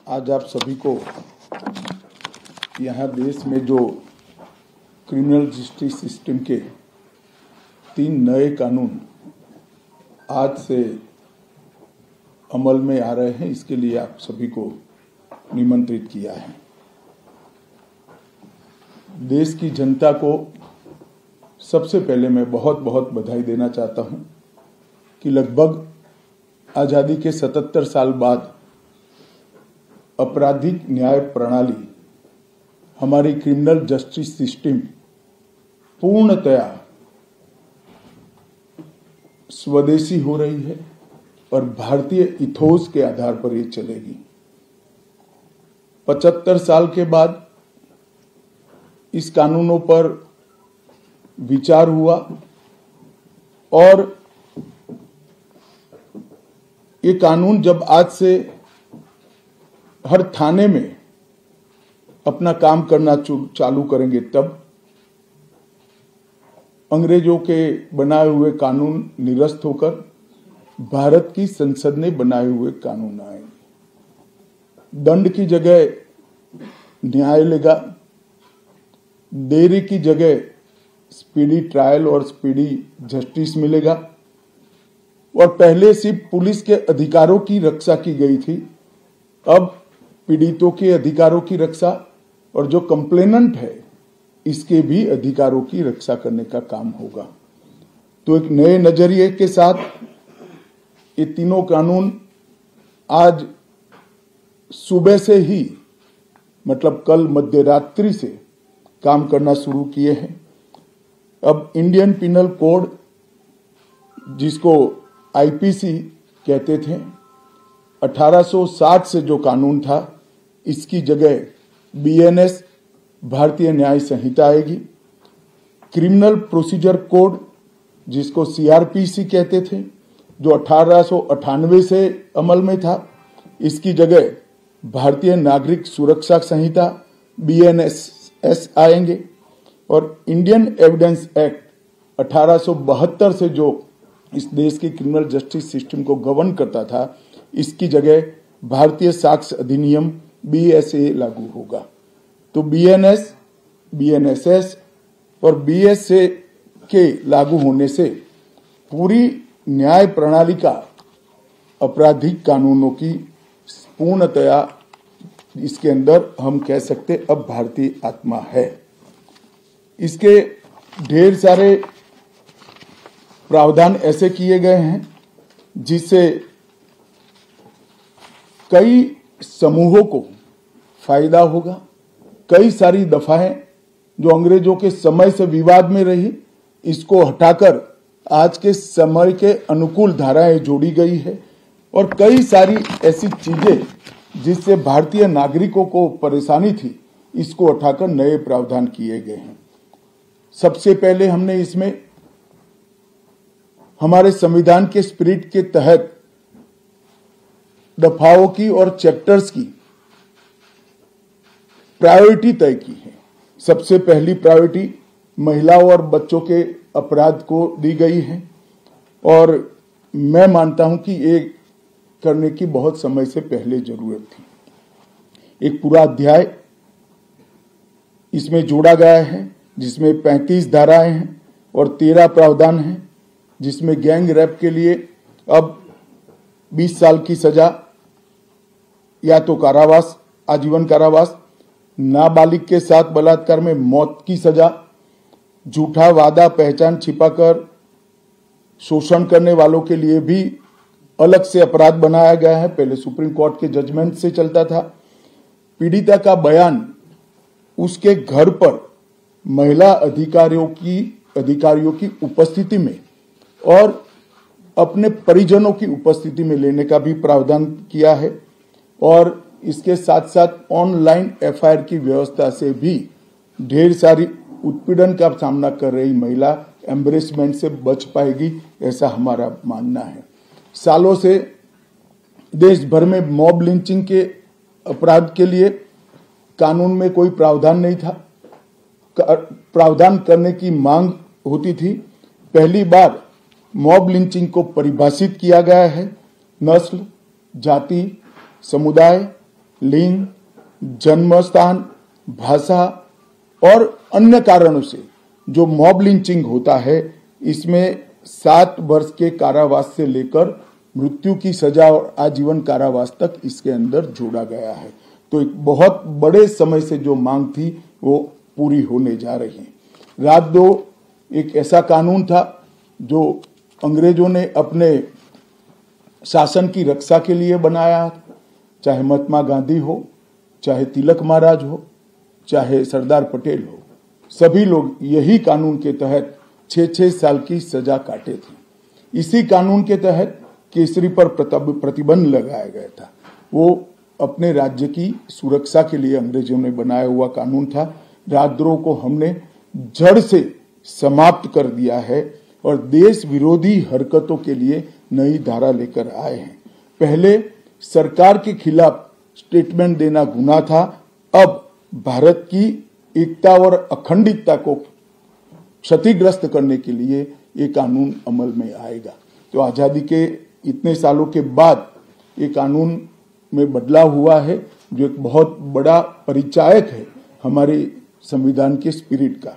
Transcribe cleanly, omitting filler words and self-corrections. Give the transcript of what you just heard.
आज आप सभी को यहाँ देश में जो क्रिमिनल जस्टिस सिस्टम के 3 नए कानून आज से अमल में आ रहे हैं, इसके लिए आप सभी को निमंत्रित किया है। देश की जनता को सबसे पहले मैं बहुत बहुत बधाई देना चाहता हूं कि लगभग आज़ादी के 77 साल बाद आपराधिक न्याय प्रणाली, हमारी क्रिमिनल जस्टिस सिस्टम पूर्णतया स्वदेशी हो रही है और भारतीय इथोस के आधार पर ये चलेगी। 75 साल के बाद इस कानूनों पर विचार हुआ और ये कानून जब आज से हर थाने में अपना काम करना चालू करेंगे, तब अंग्रेजों के बनाए हुए कानून निरस्त होकर भारत की संसद ने बनाए हुए कानून आएंगे। दंड की जगह न्याय लेगा, देरी की जगह स्पीडी ट्रायल और स्पीडी जस्टिस मिलेगा। और पहले सिर्फ पुलिस के अधिकारों की रक्षा की गई थी, अब पीड़ितों के अधिकारों की रक्षा और जो कंप्लेनेंट है इसके भी अधिकारों की रक्षा करने का काम होगा। तो एक नए नजरिए के साथ ये तीनों कानून आज सुबह से ही, मतलब कल मध्यरात्रि से काम करना शुरू किए हैं। अब इंडियन पिनल कोड, जिसको आईपीसी कहते थे, 1860 से जो कानून था, इसकी जगह बीएनएस भारतीय न्याय संहिता आएगी। क्रिमिनल प्रोसीजर कोड, जिसको सीआरपीसी कहते थे, जो 1898 से अमल में था, इसकी जगह भारतीय नागरिक सुरक्षा संहिता बीएनएस आएंगे। और इंडियन एविडेंस एक्ट 1872 से जो इस देश की क्रिमिनल जस्टिस सिस्टम को गवर्न करता था, इसकी जगह भारतीय साक्ष्य अधिनियम बीएसए लागू होगा। तो बीएनएस, बीएनएसएस और बीएसए के लागू होने से पूरी न्याय प्रणाली का आपराधिक कानूनों की पूर्णतया इसके अंदर हम कह सकते अब भारतीय आत्मा है। इसके ढेर सारे प्रावधान ऐसे किए गए हैं जिससे कई समूहों को फायदा होगा। कई सारी दफाएं जो अंग्रेजों के समय से विवाद में रही, इसको हटाकर आज के समय के अनुकूल धाराएं जोड़ी गई है। और कई सारी ऐसी चीजें जिससे भारतीय नागरिकों को परेशानी थी, इसको हटाकर नए प्रावधान किए गए हैं। सबसे पहले हमने इसमें हमारे संविधान के स्पिरिट के तहत दफाओं की और चैप्टर्स की प्रायोरिटी तय की है। सबसे पहली प्रायोरिटी महिलाओं और बच्चों के अपराध को दी गई है और मैं मानता हूं कि ये करने की बहुत समय से पहले जरूरत थी। एक पूरा अध्याय इसमें जोड़ा गया है जिसमें 35 धाराएं हैं और 13 प्रावधान हैं, जिसमें गैंग रेप के लिए अब 20 साल की सजा या तो कारावास, आजीवन कारावास, नाबालिग के साथ बलात्कार में मौत की सजा, झूठा वादा पहचान छिपाकर शोषण करने वालों के लिए भी अलग से अपराध बनाया गया है। पहले सुप्रीम कोर्ट के जजमेंट से चलता था। पीड़िता का बयान उसके घर पर महिला अधिकारियों की उपस्थिति में और अपने परिजनों की उपस्थिति में लेने का भी प्रावधान किया है। और इसके साथ साथ ऑनलाइन एफआईआर की व्यवस्था से भी ढेर सारी उत्पीड़न का सामना कर रही महिला एम्बरेसमेंट से बच पाएगी, ऐसा हमारा मानना है। सालों से देश भर में मॉब लिंचिंग के अपराध के लिए कानून में कोई प्रावधान नहीं था। प्रावधान करने की मांग होती थी। पहली बार मॉब लिंचिंग को परिभाषित किया गया है। नस्ल, जाति, समुदाय लिंग, जन्म स्थान, भाषा और अन्य कारणों से जो मॉब लिंचिंग होता है, इसमें 7 वर्ष के कारावास से लेकर मृत्यु की सजा और आजीवन कारावास तक इसके अंदर जोड़ा गया है। तो एक बहुत बड़े समय से जो मांग थी वो पूरी होने जा रही है। राजद्रोह एक ऐसा कानून था जो अंग्रेजों ने अपने शासन की रक्षा के लिए बनाया, चाहे महात्मा गांधी हो, चाहे तिलक महाराज हो, चाहे सरदार पटेल हो, सभी लोग यही कानून के तहत 6-6 साल की सजा काटे थे। इसी कानून के तहत केसरी पर प्रतिबंध लगाया गया था। वो अपने राज्य की सुरक्षा के लिए अंग्रेजों ने बनाया हुआ कानून था। राजद्रोह को हमने जड़ से समाप्त कर दिया है और देश विरोधी हरकतों के लिए नई धारा लेकर आए हैं। पहले सरकार के खिलाफ स्टेटमेंट देना गुनाह था, अब भारत की एकता और अखंडता को क्षतिग्रस्त करने के लिए ये कानून अमल में आएगा। तो आजादी के इतने सालों के बाद ये कानून में बदलाव हुआ है, जो एक बहुत बड़ा परिचायक है हमारे संविधान के स्पिरिट का।